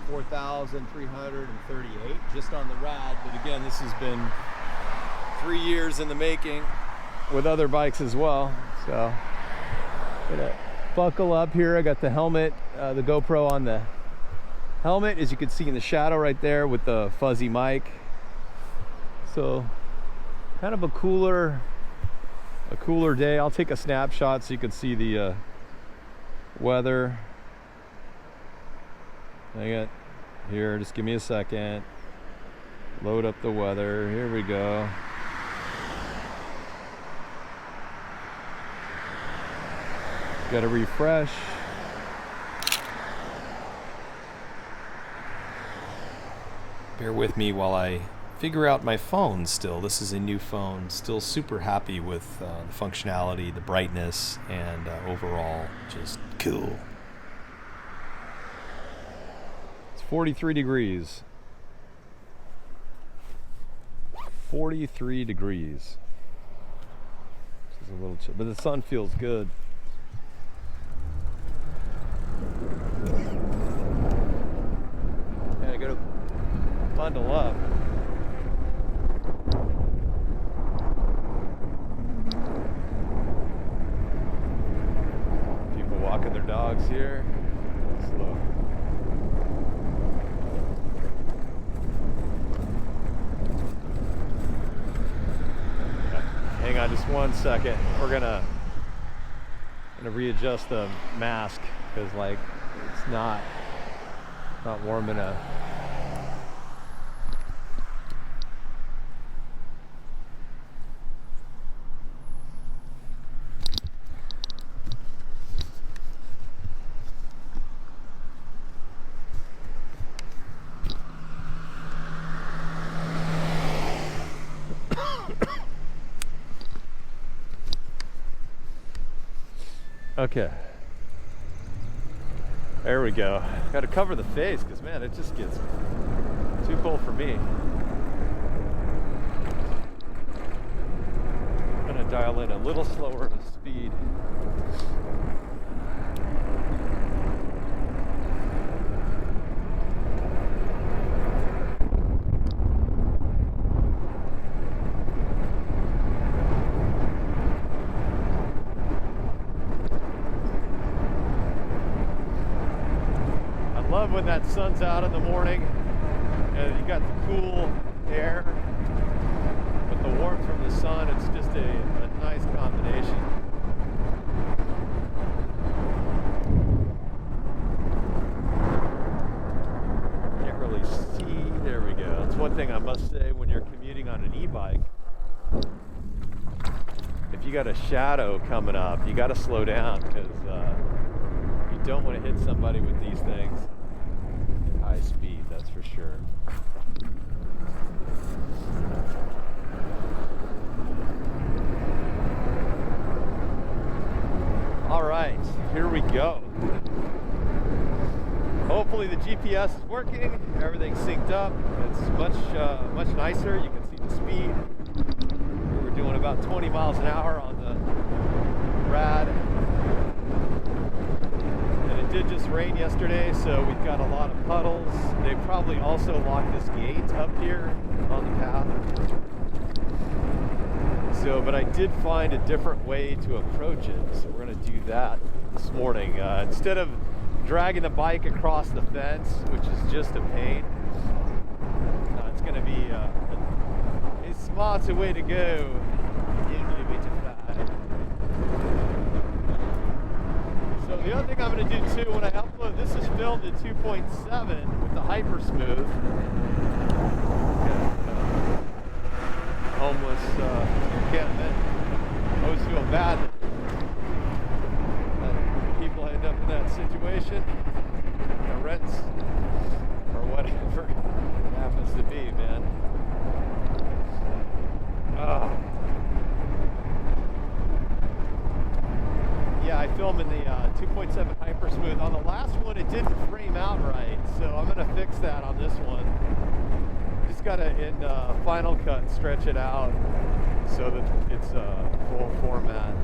4,338 just on the Rad. But again, this has been 3 years in the making with other bikes as well. So gonna buckle up here. I got the helmet, the GoPro on the helmet, as you can see in the shadow right there with the fuzzy mic. So kind of a cooler day. I'll take a snapshot so you can see the weather. Hang it here, just give me a second. Load up the weather. Here we go. Got to refresh. Bear with me while I figure out my phone still. This is a new phone. Still super happy with the functionality, the brightness, and overall just cool. It's 43 degrees. 43 degrees. This is a little chill, but the sun feels good. Yeah, I gotta bundle up. People walking their dogs here. Slow. Hang on just one second. We're gonna readjust the mask because like it's not warm enough. Okay, there we go. Got to cover the face because man, it just gets too cold for me. I'm gonna dial in a little slower the speed. Love when that sun's out in the morning and you got the cool air with the warmth from the sun. It's just a nice combination. Can't really see. There we go. That's one thing I must say when you're commuting on an e-bike. If you got a shadow coming up, you got to slow down because you don't want to hit somebody with these things. High speed, that's for sure. All right, here we go. Hopefully the GPS is working, everything's synced up. It's much nicer. You can see the speed. We're doing about 20 miles an hour on the Rad. It did just rain yesterday, so we've got a lot of puddles. They probably also locked this gate up here on the path. So, but I did find a different way to approach it, so we're going to do that this morning. Instead of dragging the bike across the fence, which is just a pain, it's going to be a smarter way to go. So the other thing I'm going to do too, when I upload, this is filmed at 2.7 with the hyper smooth. Homeless, can't admit, I always feel bad that people end up in that situation, rents or whatever it happens to be, man. Yeah, I film in the 2.7 hyper smooth. On the last one, it didn't frame out right, so I'm gonna fix that on this one. Just gotta in Final Cut stretch it out so that it's full format.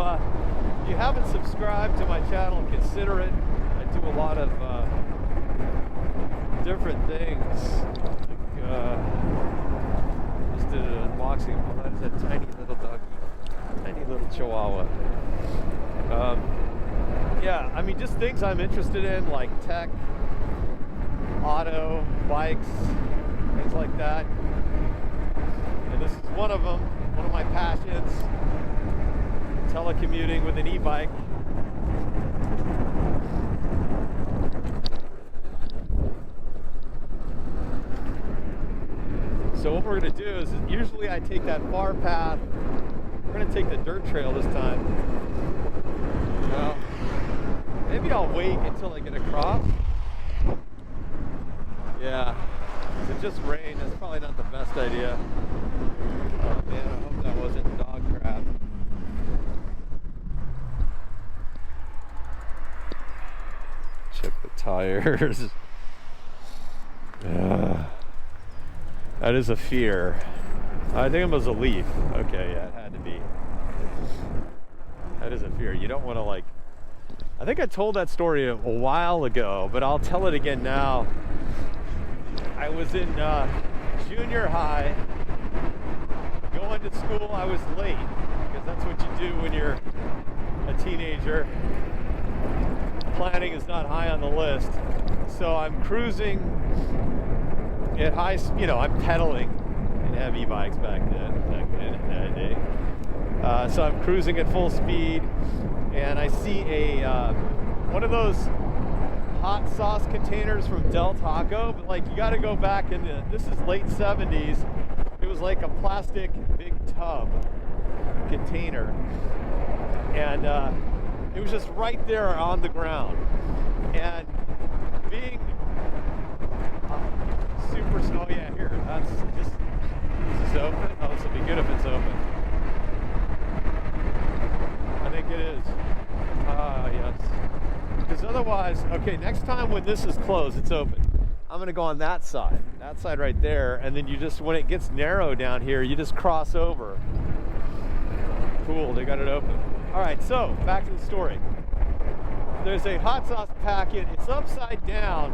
if you haven't subscribed to my channel, consider it. I do a lot of different things. Just did an unboxing. Oh, that is a tiny little doggy, tiny little chihuahua. Yeah, I mean, just things I'm interested in, like tech, auto, bikes, things like that. And this is one of them, one of my passions, telecommuting with an e-bike. So what we're going to do is, usually I take that far path. We're going to take the dirt trail this time. Well, maybe I'll wait until I get across. Yeah, it just rained. That's probably not the best idea. Oh man, I hope that wasn't dog crap. Check the tires. That is a fear. I think it was a leaf. Okay, yeah, it had to be. That is a fear. You don't want to, like, I think I told that story a while ago, but I'll tell it again now. I was in junior high, going to school. I was late, because that's what you do when you're a teenager. Planning is not high on the list. So I'm cruising at high, I'm pedaling. Didn't have e-bikes back then, in that day. So I'm cruising at full speed, and I see one of those hot sauce containers from Del Taco, but like, you got to go back in this is late 70s. It was like a plastic big tub container, and it was just right there on the ground. And being super slow, yeah, here, that's just, is this open? Oh, this will be good if it's open. I think it is. Yes. Because otherwise, okay, next time when this is closed, it's open. I'm going to go on that side right there, and then you just, when it gets narrow down here, you just cross over. Cool, they got it open. All right, so back to the story. There's a hot sauce packet. It's upside down,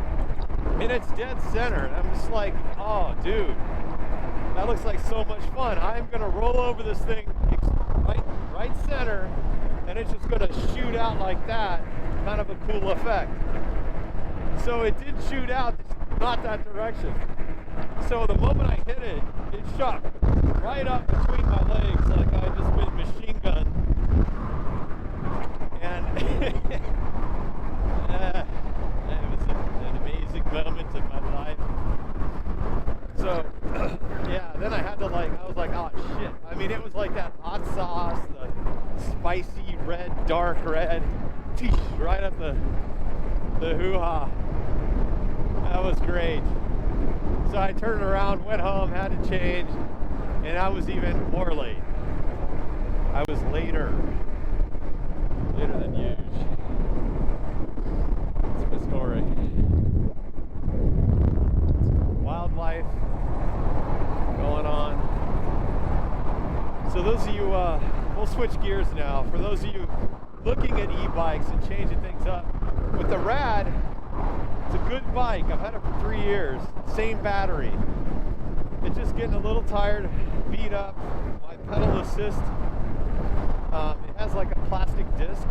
and it's dead center. And I'm just like, oh, dude, that looks like so much fun. I'm going to roll over this thing right center, and it's just going to shoot out like that. Kind of a cool effect. So it did shoot out, not that direction. So the moment I hit it, it shot right up between my legs like I had just been machine gunned. And it was an amazing moment in my life. So yeah, then I had to, like, I was like, oh shit. I mean, it was like that hot sauce, the spicy red, dark red, right up the hoo-ha. That was great. So I turned around, went home, had to change, and I was even more late. I was later than usual. That's my story. Wildlife going on. So those of you, we'll switch gears now. For those of you looking at e-bikes and changing things up, with the Rad, it's a good bike. I've had it for 3 years. Same battery. It's just getting a little tired, beat up. My pedal assist, it has like a plastic disc.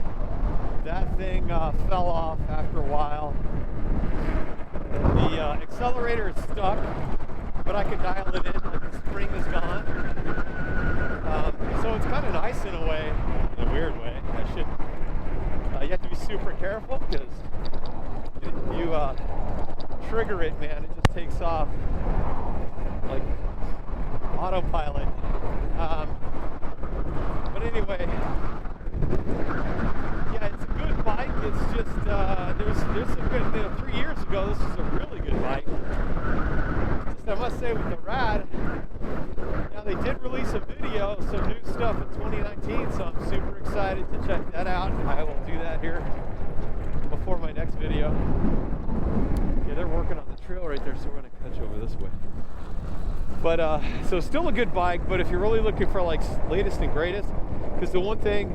That thing fell off after a while. The accelerator is stuck, but I can dial it in. Like, the spring is gone. So it's kind of nice in a way, in a weird way. You have to be super careful, because you trigger it, man, it just takes off like autopilot. But anyway, yeah, it's a good bike. It's just there's some good. 3 years ago, this was a really good bike. Just, I must say, with the Rad, now they did release a video, some new stuff in 2019, so I'm super excited to check that out. I will do that here before my next video. Yeah, they're working on the trail right there, so we're going to catch over this way. But so still a good bike, but if you're really looking for like latest and greatest, because the one thing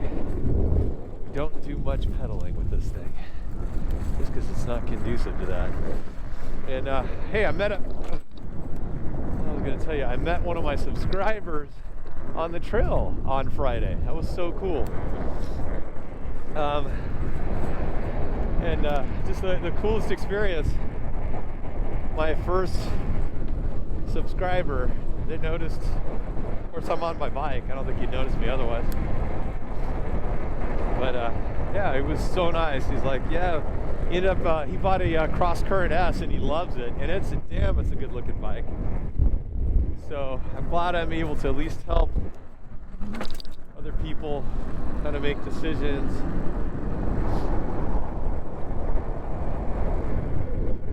don't do much pedaling with this thing, just because it's not conducive to that. And hey, I was going to tell you, I met one of my subscribers on the trail on Friday. That was so cool. Just the coolest experience. My first subscriber, they noticed, of course I'm on my bike, I don't think he'd notice me otherwise. But yeah, it was so nice. He's like, yeah, he bought a Cross Current S and he loves it. And it's a good looking bike. So I'm glad I'm able to at least help other people kind of make decisions.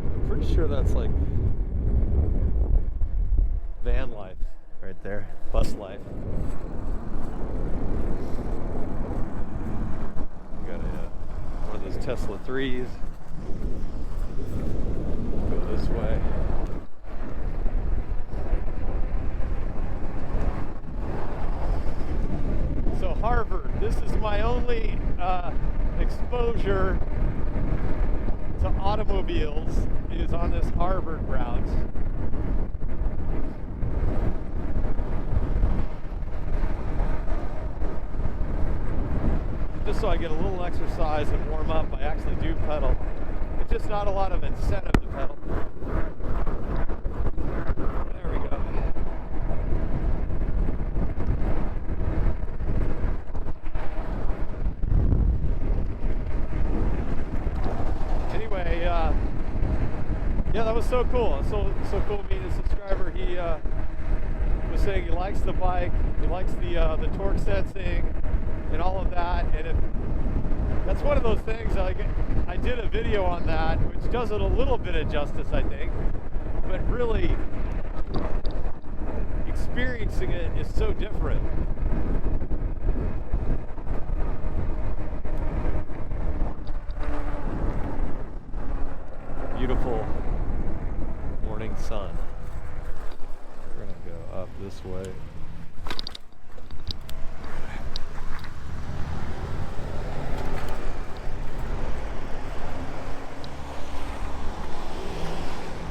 I'm pretty sure that's like van life right there, bus life. We got one of those Tesla 3s. Go this way. So Harvard, this is my only exposure to automobiles is on this Harvard route. Just so I get a little exercise and warm up, I actually do pedal. It's just not a lot of incentive to pedal. There we go. Anyway, yeah, that was so cool. So cool meeting a subscriber. He was saying he likes the bike, he likes the torque sensing and all of that. And that's one of those things. I did a video on that, which does it a little bit of justice, I think. But really, experiencing it is so different. Beautiful morning sun. We're gonna go up this way.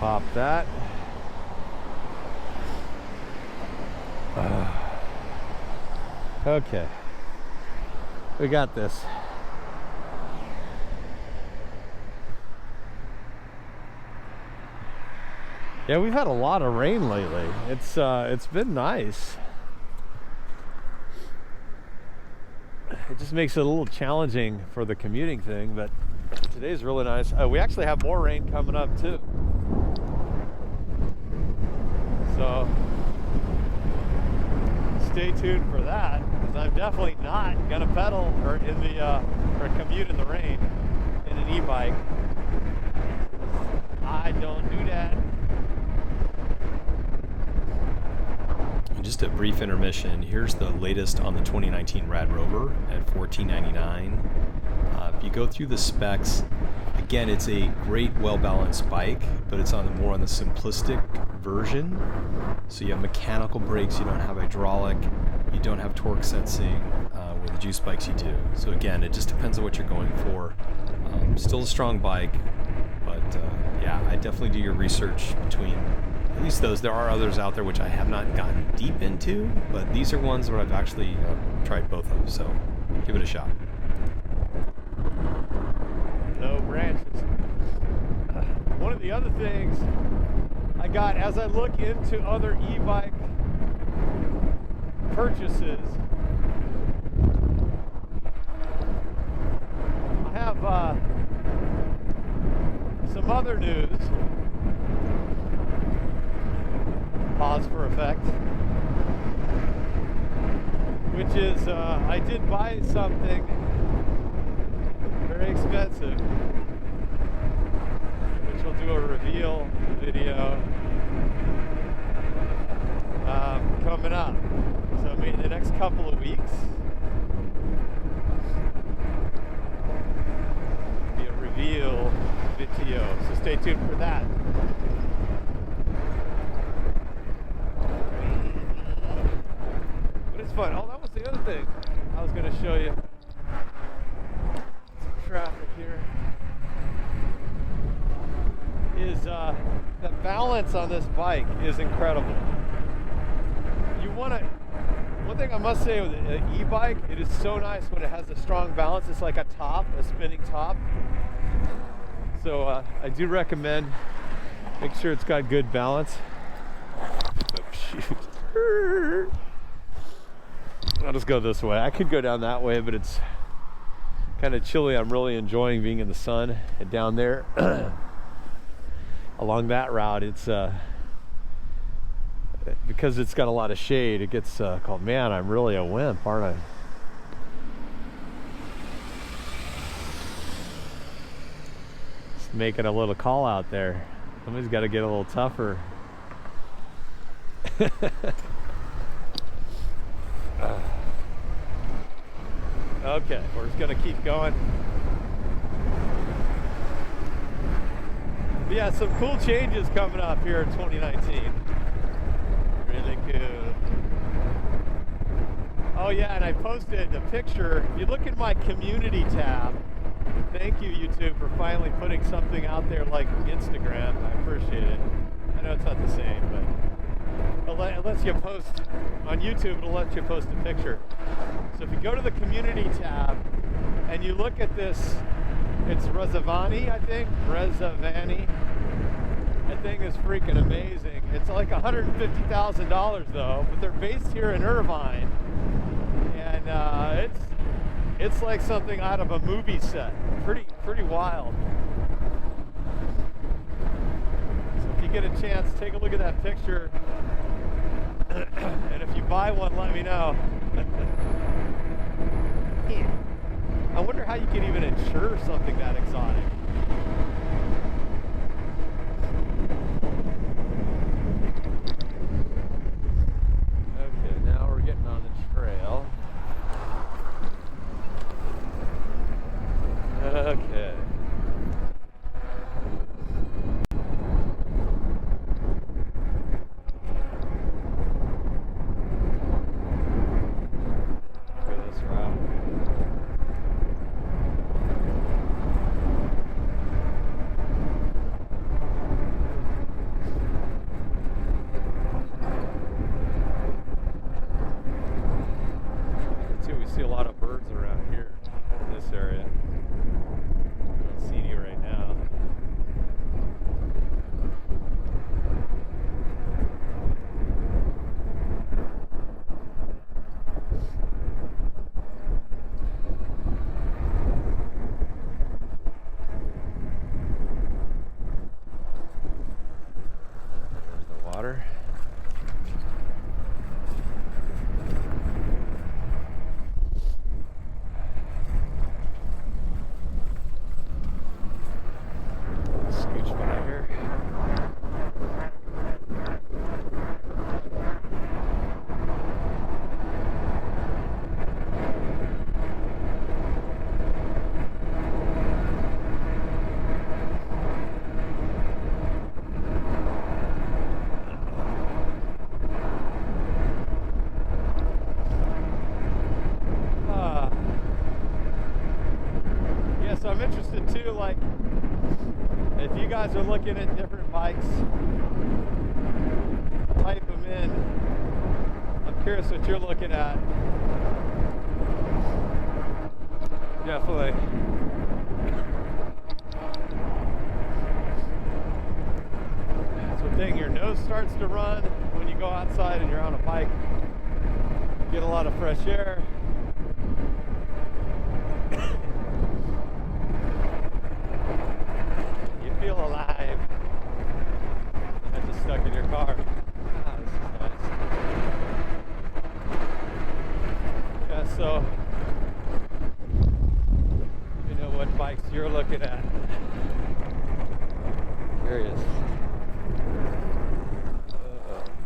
Pop that. Okay. We got this. Yeah, we've had a lot of rain lately. It's been nice. It just makes it a little challenging for the commuting thing, but today's really nice. We actually have more rain coming up too. So stay tuned for that, because I'm definitely not gonna pedal or commute in the rain in an e-bike. I don't do that. Just a brief intermission. Here's the latest on the 2019 RadRover at $14.99. If you go through the specs, again, it's a great, well-balanced bike, but it's more on the simplistic version. So you have mechanical brakes, you don't have hydraulic, you don't have torque sensing. With the juice bikes you do. So again, it just depends on what you're going for. Still a strong bike, but yeah, I definitely do your research between at least those. There are others out there which I have not gotten deep into, but these are ones where I've actually tried both of them, so give it a shot. No branches. One of the other things I got as I look into other e-bike purchases, I have some other news. Pause for effect. Which is, I did buy something very expensive, which we'll do a reveal video coming up. So maybe in the next couple of weeks, be a reveal video. So stay tuned for that. But it's fun. Oh, that was the other thing I was going to show you. balance on this bike is incredible. One thing I must say with an e-bike, it is so nice when it has a strong balance. It's like a top, a spinning top. So I do recommend make sure it's got good balance. Oh, shoot. I'll just go this way. I could go down that way, but it's kind of chilly. I'm really enjoying being in the sun. And down there along that route, it's because it's got a lot of shade, it gets called, man, I'm really a wimp, aren't I? Just making a little call out there. Somebody's got to get a little tougher. Okay, we're just gonna keep going. But yeah, some cool changes coming up here in 2019. Really cool. Oh yeah, and I posted a picture. If you look in my community tab, thank you YouTube for finally putting something out there like Instagram. I appreciate it. I know it's not the same, but it lets you post on YouTube. It'll let you post a picture. So if you go to the community tab and you look at this, it's Rezavani, I think. Rezavani. That thing is freaking amazing. It's like $150,000 though, but they're based here in Irvine, and it's like something out of a movie set. Pretty wild. So if you get a chance, take a look at that picture, and if you buy one, let me know. I wonder how you can even insure something that exotic. Okay, now we're getting on the trail. Okay. See a lot of birds around here in this area. I don't see any right now. There's the water. So I'm interested too, like, if you guys are looking at different bikes, type them in. I'm curious what you're looking at. Definitely. That's one thing, your nose starts to run when you go outside and you're on a bike. Get a lot of fresh air. Feel alive. Not just stuck in your car. Ah, this is nice. Yeah, so you know what bikes you're looking at. There he is.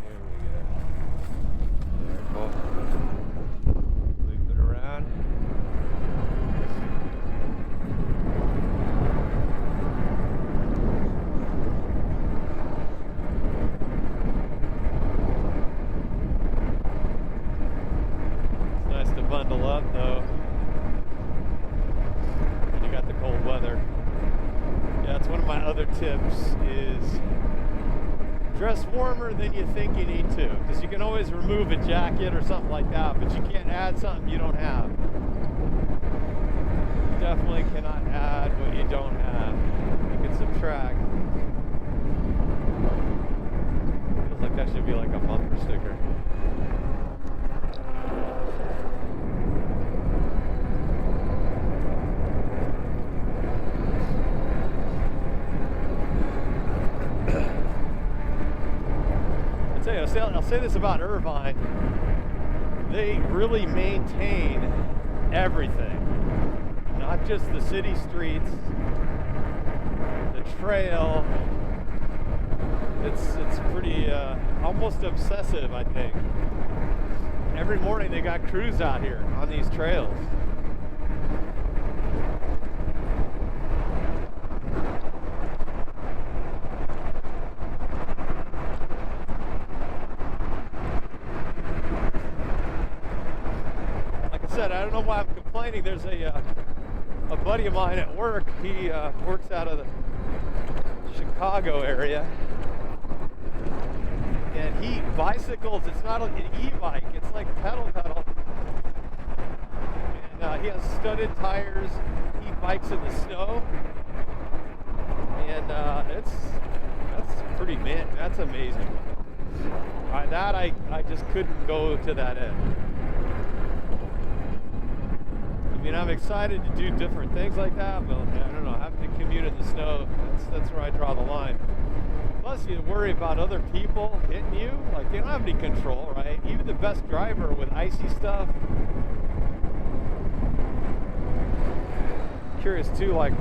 Here we go. Careful. Loop it around. dress warmer than you think you need to, because you can always remove a jacket or something like that, but you can't add something you don't have. You definitely cannot add what you don't have. You can subtract. Feels like that should be like a bumper sticker. I'll say this about Irvine. They really maintain everything. Not just the city streets, the trail. It's pretty almost obsessive, I think. Every morning they got crews out here on these trails. I don't know why I'm complaining. There's a buddy of mine at work. He works out of the Chicago area, and he bicycles. It's not an e-bike. It's like pedal, and he has studded tires. He bikes in the snow, and that's pretty that's amazing. That I just couldn't go to that end. I mean, I'm excited to do different things like that, but I don't know, having to commute in the snow, that's where I draw the line. Plus, you worry about other people hitting you. Like, they don't have any control, right? Even the best driver with icy stuff. Curious too, like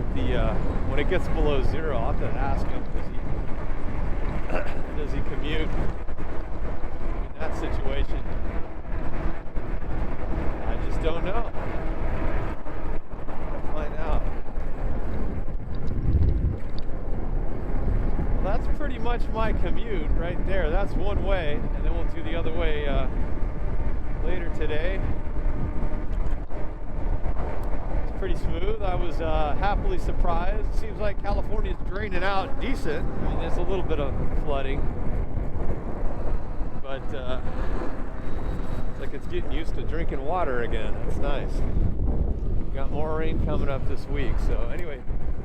when it gets below zero, I'll have to ask him, does he commute in that situation? I just don't know. Find out. Well, that's pretty much my commute right there. That's one way, and then we'll do the other way later today. It's pretty smooth. I was happily surprised. It seems like California's draining out decent. I mean, there's a little bit of flooding, but it's like it's getting used to drinking water again. That's nice. Got more rain coming up this week. So anyway,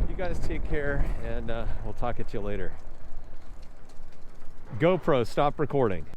you guys take care, and we'll talk at you later. GoPro, stop recording.